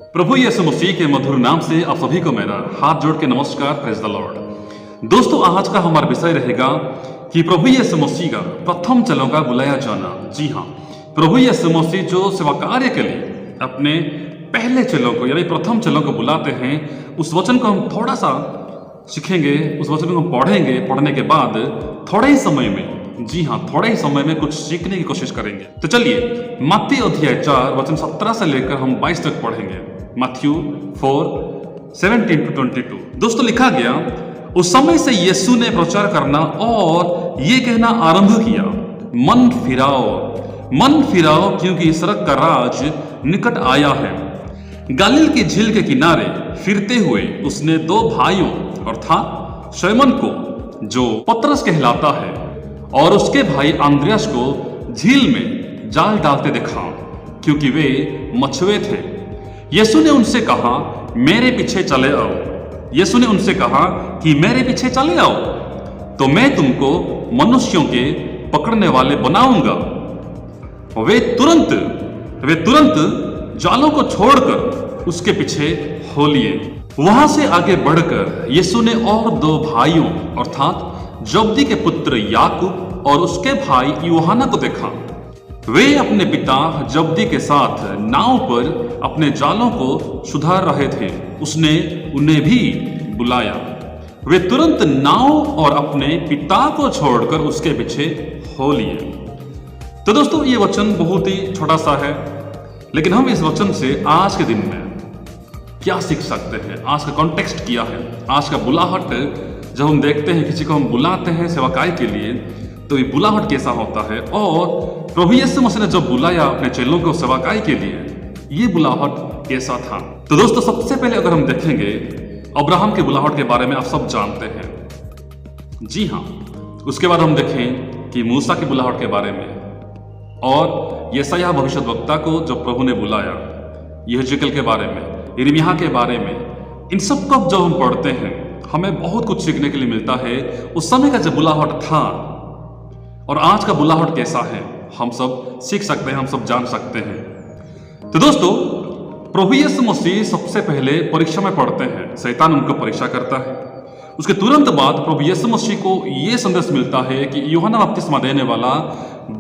प्रभु यीशु मसीह के मधुर नाम से आप सभी को मेरा हाथ जोड़ के नमस्कार। Praise the Lord. दोस्तों, आज का हमारा विषय रहेगा कि प्रभु यीशु मसीह का प्रथम चेलों का बुलाया जाना। जी हाँ, प्रभु यीशु मसीह जो सेवा कार्य के लिए अपने पहले चेलों को यानी प्रथम चेलों को बुलाते हैं, उस वचन को हम थोड़ा सा सीखेंगे, उस वचन को हम पढ़ेंगे। पढ़ने के बाद थोड़े ही समय में, जी हाँ, थोड़े ही समय में कुछ सीखने की कोशिश करेंगे। तो चलिए मत्ती अध्याय 4 वचन 17 से लेकर हम 22 तक पढ़ेंगे। मत्थयू 4:17-22। दोस्तों, लिखा गया, उस समय से यीशु ने प्रचार करना और ये कहना आरंभ किया, मन फिराओ क्योंकि स्वर्ग का राज निकट आया है। गलील की झील के किनारे फिरते हुए उसने दो भाइयों अर्थात शमौन को, जो पतरस कहलाता है, और उसके भाई अंद्रयास को झील में जाल डालते देखा, क्योंकि वे मछुए थे। यीशु ने उनसे कहा, मेरे पीछे चले आओ। यीशु ने उनसे कहा कि मेरे पीछे चले आओ, तो मैं तुमको मनुष्यों के पकड़ने वाले बनाऊंगा। वे तुरंत जालों को छोड़कर उसके पीछे हो लिए। वहां से आगे बढ़कर यीशु ने और दो भाइयों अर्थात जब्दी के पुत्र याकूब और उसके भाई यूहन्ना को देखा। वे अपने पिता जब्दी के साथ नाव पर अपने जालों को सुधार रहे थे। उसने उन्हें भी बुलाया। वे तुरंत नाव और अपने पिता को छोड़कर उसके पीछे हो लिए। तो दोस्तों, ये वचन बहुत ही छोटा सा है, लेकिन हम इस वचन से आज के दिन में क्या सीख सकते हैं, आज का कॉन्टेक्स्ट क्या है, आज का बुलाहट। जब हम देखते हैं किसी को हम बुलाते हैं सेवकाई के लिए, तो ये बुलाहट कैसा होता है, और प्रभु यीशु मसीह ने जब बुलाया अपने चेलों को सेवकाई के लिए, ये बुलाहट कैसा था। तो दोस्तों, सबसे पहले अगर हम देखेंगे, अब्राहम के बुलाहट के बारे में आप सब जानते हैं। जी हाँ, उसके बाद हम देखें कि मूसा की बुलाहट के बारे में, और यशायाह भविष्यद्वक्ता को जब प्रभु ने बुलाया, यहेजकेल के बारे में, यिर्मयाह के बारे में। इन सब को जब हम पढ़ते हैं, हमें बहुत कुछ सीखने के लिए मिलता है। उस समय का जो बुलाहट था और आज का बुलाहट कैसा है, हम सब सीख सकते हैं, हम सब जान सकते हैं। तो दोस्तों, प्रभु यीशु मसीह सबसे पहले परीक्षा में पढ़ते हैं, शैतान उनको परीक्षा करता है। उसके तुरंत बाद प्रभु यीशु मसीह को यह संदेश मिलता है कि यूहन्ना बपतिस्मा देने वाला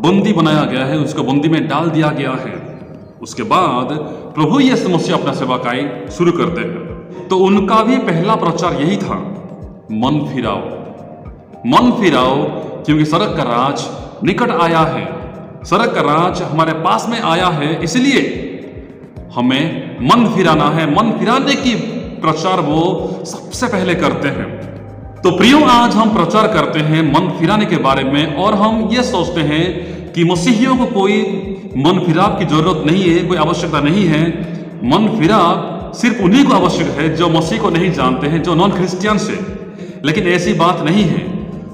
बंदी बनाया गया है, उसको बंदी में डाल दिया गया है। उसके बाद प्रभु यीशु मसीह अपना सेवकाई शुरू करते हैं। तो उनका भी पहला प्रचार यही था, मन फिराओ क्योंकि स्वर्ग का राज निकट आया है। स्वर्ग का राज हमारे पास में आया है, इसलिए हमें मन फिराना है। मन फिराने की प्रचार वो सबसे पहले करते हैं। तो प्रियो, आज हम प्रचार करते हैं मन फिराने के बारे में, और हम ये सोचते हैं कि मसीहियों को कोई मन फिराव की जरूरत नहीं है, कोई आवश्यकता नहीं है। मन फिराव सिर्फ उन्हीं को आवश्यक है जो मसीह को नहीं जानते हैं, जो नॉन क्रिश्चियंस है। लेकिन ऐसी बात नहीं है।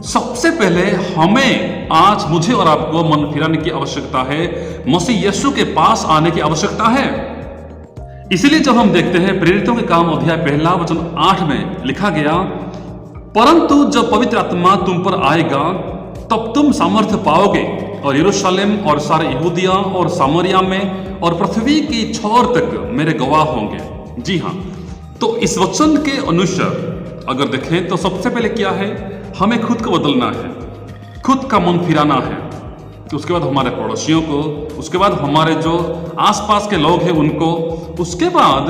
सबसे पहले हमें, आज मुझे और आपको मन फिराने की आवश्यकता है, मसीह यीशु के पास आने की आवश्यकता है। इसलिए जब हम देखते हैं प्रेरितों के काम अध्याय 1 वचन 8 में लिखा गया, परंतु जब पवित्र आत्मा तुम पर आएगा, तब तुम सामर्थ्य पाओगे, और यरूशलेम और सारे यहूदिया और सामरिया में और पृथ्वी की छोर तक मेरे गवाह होंगे। जी हाँ, तो इस वचन के अनुसार अगर देखें तो सबसे पहले क्या है, हमें खुद को बदलना है, खुद का मन फिराना है। उसके बाद हमारे पड़ोसियों को, उसके बाद हमारे जो आसपास के लोग हैं उनको, उसके बाद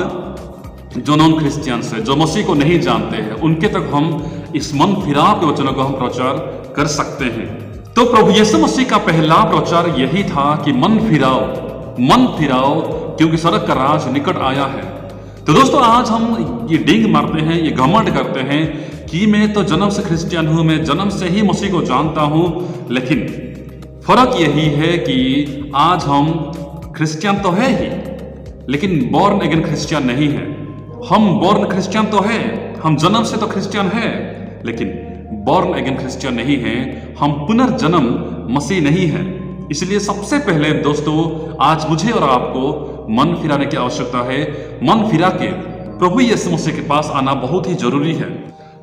जो नॉन क्रिश्चियंस है, जो मसीह को नहीं जानते हैं, उनके तक हम इस मन फिराव के वचनों को हम प्रचार कर सकते हैं। तो प्रभु यीशु मसीह का पहला प्रचार यही था कि मन फिराओ क्योंकि स्वर्ग का राज निकट आया है। तो दोस्तों, आज हम ये डिंग मारते हैं, ये घमंड करते हैं कि मैं तो जन्म से क्रिश्चियन हूं, मैं जन्म से ही मसीह को जानता हूं। लेकिन फर्क यही है कि आज हम क्रिश्चियन तो है ही, लेकिन बॉर्न अगेन क्रिश्चियन नहीं है। हम बॉर्न क्रिश्चियन तो है, हम जन्म से तो क्रिश्चियन है, लेकिन बॉर्न अगेन क्रिश्चियन नहीं है, हम पुनर्जन्म मसीह नहीं है। इसलिए सबसे पहले दोस्तों, आज मुझे और आपको मन फिराने की आवश्यकता है। मन फिरा के प्रभु यीशु मसीह के पास आना बहुत ही जरूरी है।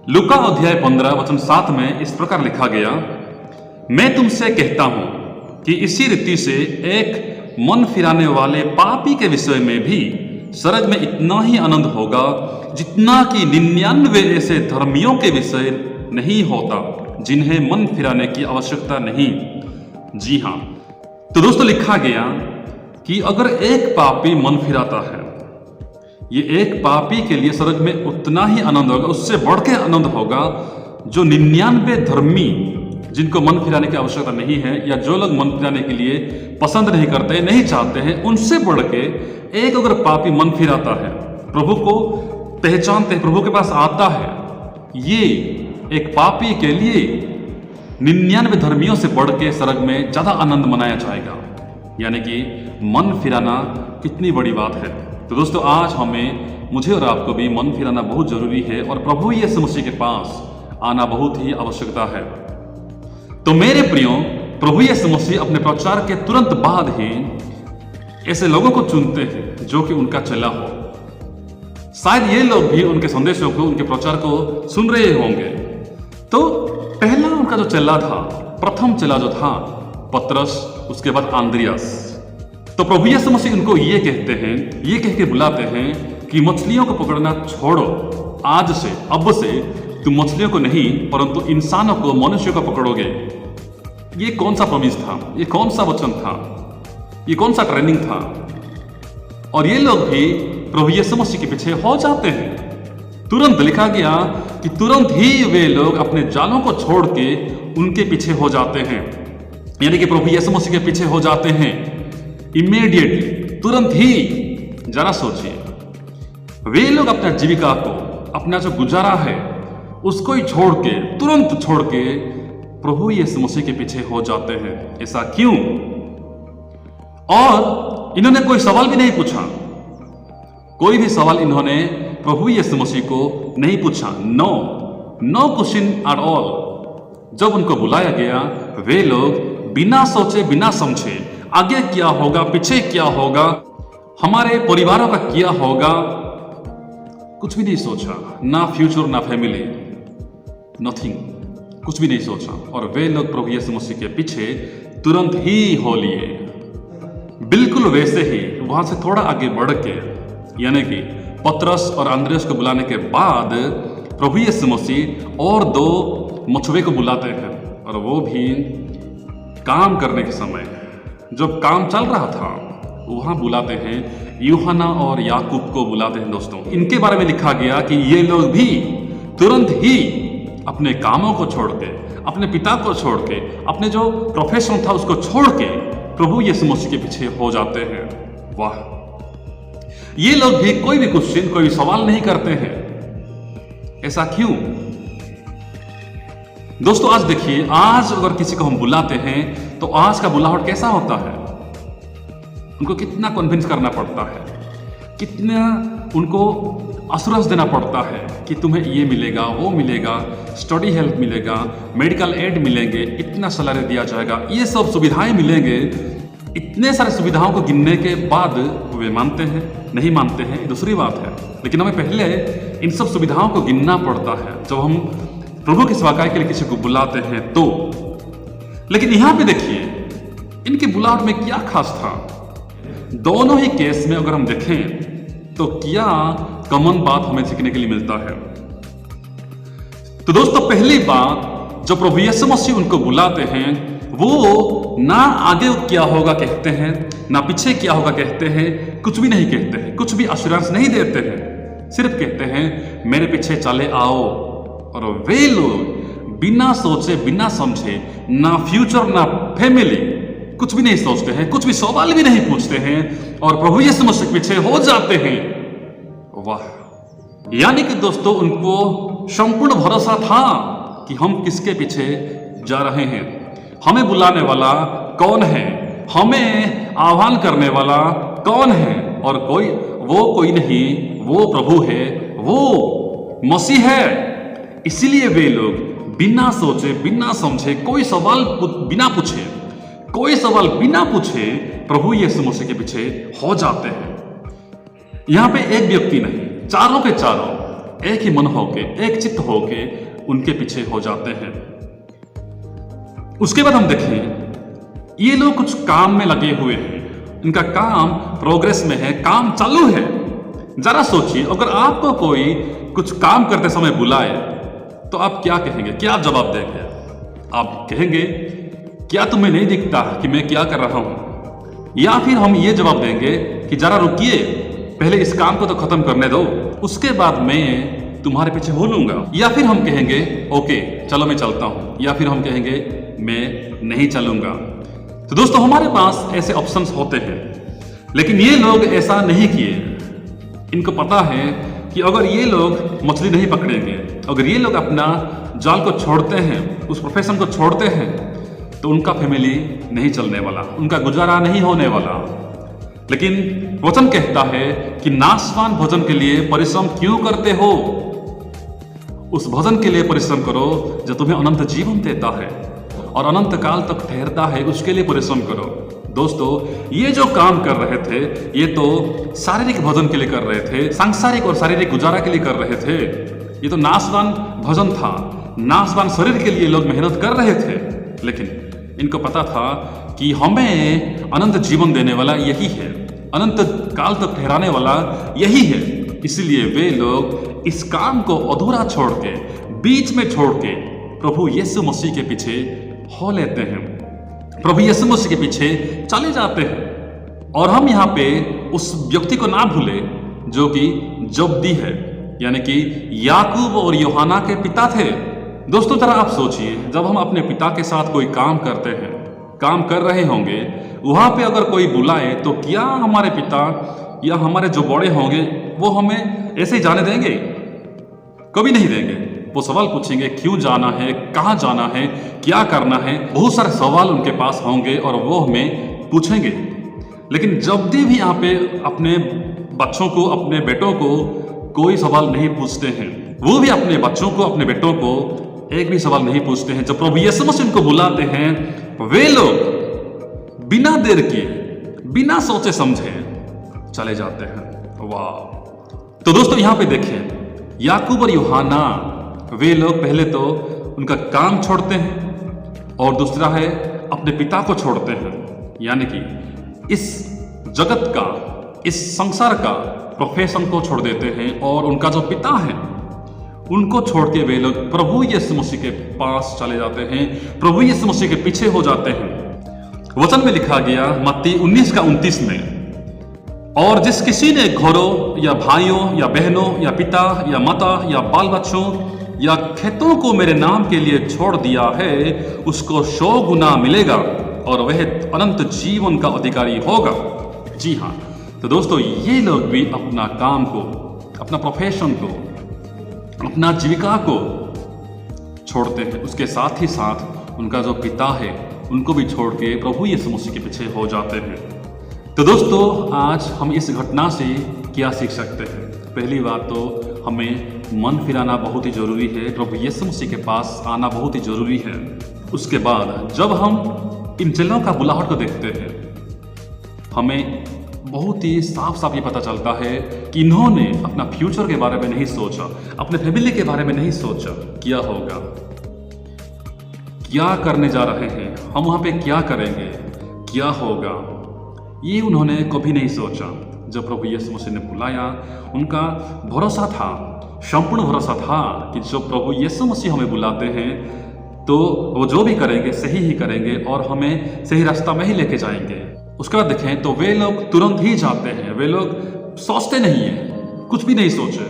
लूका अध्याय 15 वचन 7 में इस प्रकार लिखा गया, मैं तुमसे कहता हूं कि इसी रीति से एक मन फिराने वाले पापी के विषय में भी स्वर्ग में इतना ही आनंद होगा जितना कि 99 ऐसे धर्मियों के विषय नहीं होता जिन्हें मन फिराने की आवश्यकता नहीं। जी हाँ, तो दोस्तों लिखा गया कि अगर एक पापी मन फिराता है, ये एक पापी के लिए स्वर्ग में उतना ही आनंद होगा, उससे बढ़ के आनंद होगा जो 99 धर्मी जिनको मन फिराने की आवश्यकता नहीं है, या जो लोग मन फिराने के लिए पसंद नहीं करते, नहीं चाहते हैं, उनसे बढ़ के एक अगर पापी मन फिराता है, प्रभु को पहचानते हैं, प्रभु के पास आता है, ये एक पापी के लिए 99 धर्मियों से बढ़ के स्वर्ग में ज्यादा आनंद मनाया जाएगा। यानी कि मन फिराना कितनी बड़ी बात है। तो दोस्तों आज मुझे और आपको भी मन फिराना बहुत जरूरी है और प्रभु यीशु मसीह के पास आना बहुत ही आवश्यकता है। तो मेरे प्रियो, प्रभु यीशु मसीह अपने प्रचार के तुरंत बाद ही ऐसे लोगों को चुनते हैं जो कि उनका चेला हो। शायद ये लोग भी उनके संदेशों को, उनके प्रचार को सुन रहे होंगे। तो पहला उनका जो चेला था, प्रथम चेला जो था पतरस, उसके बाद आंद्रियास। तो प्रभु यीशु मसीह उनको ये कहते हैं, ये कह के बुलाते हैं कि मछलियों को पकड़ना छोड़ो, आज से, अब से तुम मछलियों को नहीं परंतु इंसानों को, मनुष्यों को पकड़ोगे। ये कौन सा प्रॉमिस था, ये कौन सा वचन था, ये कौन सा ट्रेनिंग था। और ये लोग भी प्रभु यीशु मसीह के पीछे हो जाते हैं। तुरंत लिखा गया कि तुरंत ही वे लोग अपने जालों को छोड़ के उनके पीछे हो जाते हैं, यानी कि प्रभु यीशु मसीह के पीछे हो जाते हैं इमीडिएटली, तुरंत ही। जरा सोचिए, वे लोग अपना जीविका को, अपना जो गुजारा है उसको ही छोड़ के, तुरंत छोड़ के प्रभु यीशु मसीह के पीछे हो जाते हैं। ऐसा क्यों? और इन्होंने कोई सवाल भी नहीं पूछा, कोई भी सवाल इन्होंने प्रभु यीशु मसीह को नहीं पूछा। No question at all. जब उनको बुलाया गया, वे लोग बिना सोचे, बिना समझे, आगे क्या होगा, पीछे क्या होगा, हमारे परिवारों का क्या होगा, कुछ भी नहीं सोचा। ना फ्यूचर, ना फैमिली, नथिंग, कुछ भी नहीं सोचा। और वे लोग प्रभु यीशु मसीह के पीछे तुरंत ही हो लिए। बिल्कुल वैसे ही वहां से थोड़ा आगे बढ़ के, यानी कि पतरस और आंद्रियास को बुलाने के बाद प्रभु यीशु मसीह और 2 मछुए को बुलाते हैं, और वो भी काम करने के समय, जब काम चल रहा था, वहां बुलाते हैं यूहन्ना और याकूब को बुलाते हैं। दोस्तों, इनके बारे में लिखा गया कि ये लोग भी तुरंत ही अपने कामों को छोड़ के, अपने पिता को छोड़ के, अपने जो प्रोफेशन था उसको छोड़ के प्रभु यीशु मसीह के पीछे हो जाते हैं। वाह! ये लोग भी कोई भी क्वेश्चन, कोई सवाल नहीं करते हैं। ऐसा क्यों? दोस्तों आज देखिए, आज अगर किसी को हम बुलाते हैं तो आज का बुलाहट कैसा होता है? उनको कितना कन्विंस करना पड़ता है, कितना उनको अश्योरेंस देना पड़ता है कि तुम्हें ये मिलेगा, वो मिलेगा, स्टडी हेल्प मिलेगा, मेडिकल एड मिलेंगे, इतना सैलरी दिया जाएगा, ये सब सुविधाएं मिलेंगे। इतने सारे सुविधाओं को गिनने के बाद वे मानते हैं, नहीं मानते हैं, दूसरी बात है। लेकिन हमें पहले इन सब सुविधाओं को गिनना पड़ता है जब हम प्रभु की सेवकाई के लिए किसी को बुलाते हैं तो। लेकिन यहां पे देखिए, इनके बुलाहट में क्या खास था? दोनों ही केस में अगर हम देखें तो क्या कॉमन बात हमें सीखने के लिए मिलता है? तो दोस्तों पहली बात, जो प्रभु यीशु मसीह उनको बुलाते हैं, वो ना आगे क्या होगा कहते हैं, ना पीछे क्या होगा कहते हैं, कुछ भी नहीं कहते हैं, कुछ भी अश्योरेंस नहीं देते हैं, सिर्फ कहते हैं मेरे पीछे चले आओ। और वे लोग बिना सोचे, बिना समझे, ना फ्यूचर ना फैमिली, कुछ भी नहीं सोचते हैं, कुछ भी सवाल भी नहीं पूछते हैं और प्रभु यीशु मसीह के पीछे हो जाते हैं। वाह! यानी कि दोस्तों उनको संपूर्ण भरोसा था कि हम किसके पीछे जा रहे हैं, हमें बुलाने वाला कौन है, हमें आह्वान करने वाला कौन है, और कोई नहीं, वो प्रभु है, वो मसीह है। इसीलिए वे लोग बिना सोचे, बिना समझे, कोई सवाल बिना पूछे प्रभु यीशु मसीह के पीछे हो जाते हैं। यहां पे एक व्यक्ति नहीं, चारों के चारों एक ही मन होके, एक चित्त होके उनके पीछे हो जाते हैं। उसके बाद हम देखें, ये लोग कुछ काम में लगे हुए हैं, इनका काम प्रोग्रेस में है, काम चालू है, जरा सोचिए, अगर आपको कोई कुछ काम करते समय बुलाए तो आप क्या कहेंगे, क्या जवाब देंगे? आप कहेंगे क्या तुम्हें नहीं दिखता कि मैं क्या कर रहा हूं? या फिर हम ये जवाब देंगे कि जरा रुकिए, पहले इस काम को तो खत्म करने दो, उसके बाद मैं तुम्हारे पीछे हो लूंगा। या फिर हम कहेंगे ओके चलो मैं चलता हूं, या फिर हम कहेंगे मैं नहीं चलूंगा। तो दोस्तों हमारे पास ऐसे ऑप्शंस होते हैं, लेकिन ये लोग ऐसा नहीं किए। इनको पता है कि अगर ये लोग मछली नहीं पकड़ेंगे, अगर ये लोग अपना जाल को छोड़ते हैं, उस प्रोफेशन को छोड़ते हैं, तो उनका फैमिली नहीं चलने वाला, उनका गुजारा नहीं होने वाला। लेकिन वचन कहता है कि नाशवान भोजन के लिए परिश्रम क्यों करते हो? उस भोजन के लिए परिश्रम करो जो तुम्हें अनंत जीवन देता है और अनंत काल तक ठहरता है, उसके लिए परिश्रम करो। दोस्तों ये जो काम कर रहे थे ये तो शारीरिक भोजन के लिए कर रहे थे, सांसारिक और शारीरिक गुजारा के लिए कर रहे थे। ये तो नाशवान भोजन था, नाशवान शरीर के लिए लोग मेहनत कर रहे थे। लेकिन इनको पता था कि हमें अनंत जीवन देने वाला यही है, अनंत काल तक ठहराने वाला यही है। इसलिए वे लोग इस काम को अधूरा छोड़ के, बीच में छोड़ के प्रभु यीशु मसीह के पीछे हो लेते हैं, प्रभु यीशु मसीह के पीछे चले जाते हैं। और हम यहाँ पे उस व्यक्ति को ना भूले जो कि जब्दी है, यानी कि याकूब और यूहन्ना के पिता थे। दोस्तों जरा आप सोचिए, जब हम अपने पिता के साथ कोई काम करते हैं, काम कर रहे होंगे, वहां पे अगर कोई बुलाए तो क्या हमारे पिता या हमारे जो बड़े होंगे वो हमें ऐसे ही जाने देंगे? कभी नहीं देंगे। वो सवाल पूछेंगे क्यों जाना है, कहाँ जाना है, क्या करना है, बहुत सारे सवाल उनके पास होंगे और वो हमें पूछेंगे। लेकिन जब भी यहाँ पे अपने बच्चों को, अपने बेटों को कोई सवाल नहीं पूछते हैं, वो भी अपने बच्चों को, अपने बेटों को एक भी सवाल नहीं पूछते हैं। जब प्रभु यीशु मसीह उनको बुलाते हैं, वे लोग बिना देर किए, बिना सोचे समझे चले जाते हैं। वाह! तो दोस्तों यहाँ पे देखें, याकूब और यूहन्ना वे लोग पहले तो उनका काम छोड़ते हैं और दूसरा है अपने पिता को छोड़ते हैं, यानी कि इस जगत का, इस संसार का प्रोफेशन को छोड़ देते हैं और उनका जो पिता है उनको छोड़ के वे लोग प्रभु यीशु मसीह के पास चले जाते हैं, प्रभु यीशु मसीह के पीछे हो जाते हैं। वचन में लिखा गया मत्ती 19:29 में, और जिस किसी ने घरों या भाइयों या बहनों या पिता या माता या बाल बच्चों या खेतों को मेरे नाम के लिए छोड़ दिया है, उसको 100 गुना मिलेगा और वह अनंत जीवन का अधिकारी होगा। जी हाँ, तो दोस्तों ये लोग भी अपना काम को, अपना प्रोफेशन को, अपना जीविका को छोड़ते हैं। उसके साथ ही साथ उनका जो पिता है उनको भी छोड़ के प्रभु यीशु मसीह के पीछे हो जाते हैं। तो दोस्तों आज हम इस घटना से क्या सीख सकते हैं? पहली बात तो हमें मन फिराना बहुत ही जरूरी है, प्रभु यीशु मसीह के पास आना बहुत ही जरूरी है। उसके बाद जब हम इन चेलों का बुलाहट को देखते हैं, हमें बहुत ही साफ साफ ये पता चलता है कि इन्होंने अपना फ्यूचर के बारे में नहीं सोचा, अपने फैमिली के बारे में नहीं सोचा, क्या होगा, क्या करने जा रहे हैं, हम वहां पे क्या करेंगे, क्या होगा, ये उन्होंने कभी नहीं सोचा। जब प्रभु यीशु मसीह ने बुलाया, उनका भरोसा था, संपूर्ण भरोसा था कि जो प्रभु यीशु मसीह हमें बुलाते हैं तो वो जो भी करेंगे सही ही करेंगे और हमें सही रास्ता में ही लेके जाएंगे। उसके बाद देखें तो वे लोग तुरंत ही जाते हैं, वे लोग सोचते नहीं हैं, कुछ भी नहीं सोचे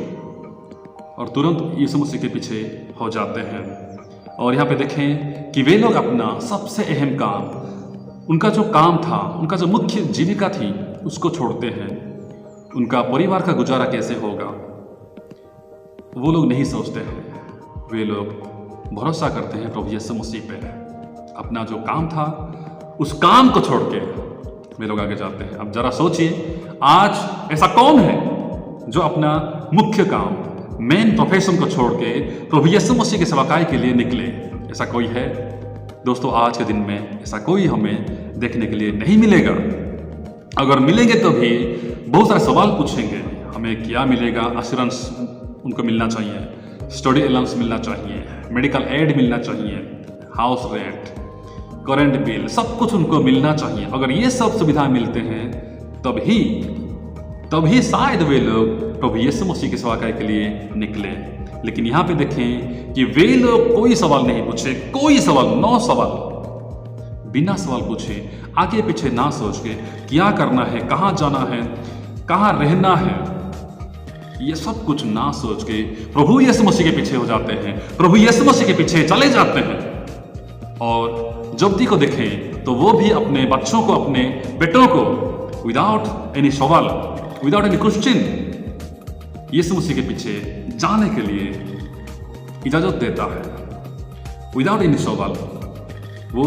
और तुरंत यीशु मसीह के पीछे हो जाते हैं। और यहाँ पे देखें कि वे लोग अपना सबसे अहम काम, उनका जो काम था, उनका जो मुख्य जीविका थी, उसको छोड़ते हैं। उनका परिवार का गुजारा कैसे होगा वो लोग नहीं सोचते हैं, वे लोग भरोसा करते हैं प्रभु यीशु मसीह पे। अपना जो काम था उस काम को छोड़ के वे लोग आगे जाते हैं। अब जरा सोचिए, आज ऐसा कौन है जो अपना मुख्य काम, मेन प्रोफेशन को छोड़ के प्रभु यीशु मसीह की सेवकाई के लिए निकले? ऐसा कोई है? दोस्तों आज के दिन में ऐसा कोई हमें देखने के लिए नहीं मिलेगा। अगर मिलेंगे तो भी बहुत सारे सवाल पूछेंगे, हमें क्या मिलेगा? एश्योरेंस उनको मिलना चाहिए, स्टडी अलाउंस मिलना चाहिए, मेडिकल एड मिलना चाहिए, हाउस रेंट, करेंट बिल, सब कुछ उनको मिलना चाहिए। अगर ये सब सुविधा मिलते हैं तभी शायद वे लोग प्रभु यीशु मसीह की सेवा के लिए निकले। लेकिन यहाँ पे देखें कि वे लोग कोई सवाल नहीं पूछे, कोई सवाल, 9 सवाल, बिना सवाल पूछे, आगे पीछे ना सोच के क्या करना है, कहाँ जाना है, कहाँ रहना है, ये सब कुछ ना सोच के प्रभु यीशु मसीह के पीछे हो जाते हैं, प्रभु यीशु मसीह के पीछे चले जाते हैं। और जब्दी को देखें तो वो भी अपने बच्चों को, अपने बेटों को विदाउट एनी सवाल, विदाउट एनी क्वेश्चन यीशु मसीह के पीछे जाने के लिए इजाजत देता है। विदाउट एनी सवाल वो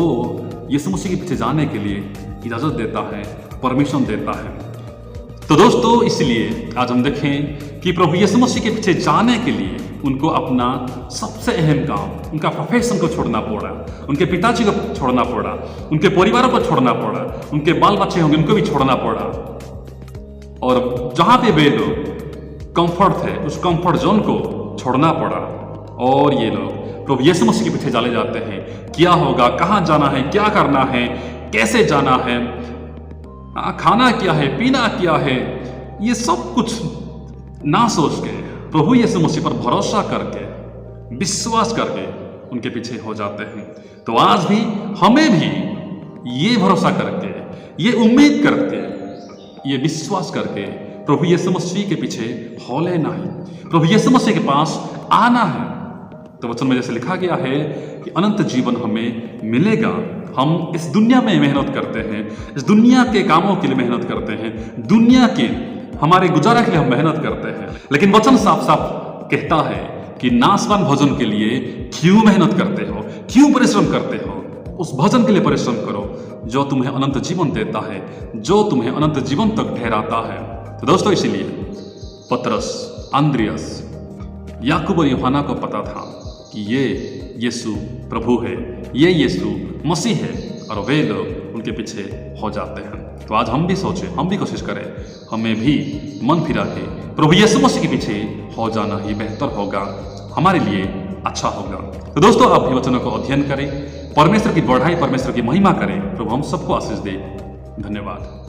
यीशु मसीह के पीछे जाने के लिए इजाजत देता है, परमिशन देता है। तो दोस्तों, इसलिए आज हम देखें कि प्रभु यीशु मसीह के पीछे जाने के लिए उनको अपना सबसे अहम काम, उनका प्रोफेशन को छोड़ना पड़ा, उनके पिताजी को छोड़ना पड़ा, उनके परिवारों को छोड़ना पड़ा, उनके बाल बच्चे होंगे उनको भी छोड़ना पड़ा। और जहाँ पे वे लोग कंफर्ट थे, उस कंफर्ट जोन को छोड़ना पड़ा और ये लोग प्रभु यीशु मसीह के पीछे चले जाते हैं। क्या होगा, कहाँ जाना है, क्या करना है, कैसे जाना है, खाना क्या है, पीना क्या है, ये सब कुछ ना सोच के प्रभु यीशु मसीह पर भरोसा करके, विश्वास करके उनके पीछे हो जाते हैं। तो आज भी हमें भी ये भरोसा करके, ये उम्मीद करके, ये विश्वास करके प्रभु यीशु मसीह के पीछे हो लेना है, प्रभु यीशु मसीह के पास आना है। तो वचन में जैसे लिखा गया है कि अनंत जीवन हमें मिलेगा। हम इस दुनिया में मेहनत करते हैं, इस दुनिया के कामों के लिए मेहनत करते हैं, दुनिया के हमारे गुजारा के लिए हम मेहनत करते हैं, लेकिन वचन साफ साफ कहता है कि नाशवान भोजन के लिए क्यों मेहनत करते हो, क्यों परिश्रम करते हो? उस भोजन के लिए परिश्रम करो जो तुम्हें अनंत जीवन देता है, जो तुम्हें अनंत जीवन तक ठहराता है। तो दोस्तों, इसीलिए पतरस, अंद्रियास, याकूब और यूहन्ना को पता था कि ये यीशु प्रभु है, ये यीशु मसीह है, और वे लोग उनके पीछे हो जाते हैं। तो आज हम भी सोचें, हम भी कोशिश करें, हमें भी मन फिरा के प्रभु यीशु मसीह के पीछे हो जाना ही बेहतर होगा, हमारे लिए अच्छा होगा। तो दोस्तों, आप भी वचनों को अध्ययन करें, परमेश्वर की बढ़ाई, परमेश्वर की महिमा करें। प्रभु हम सबको आशीष दे। धन्यवाद।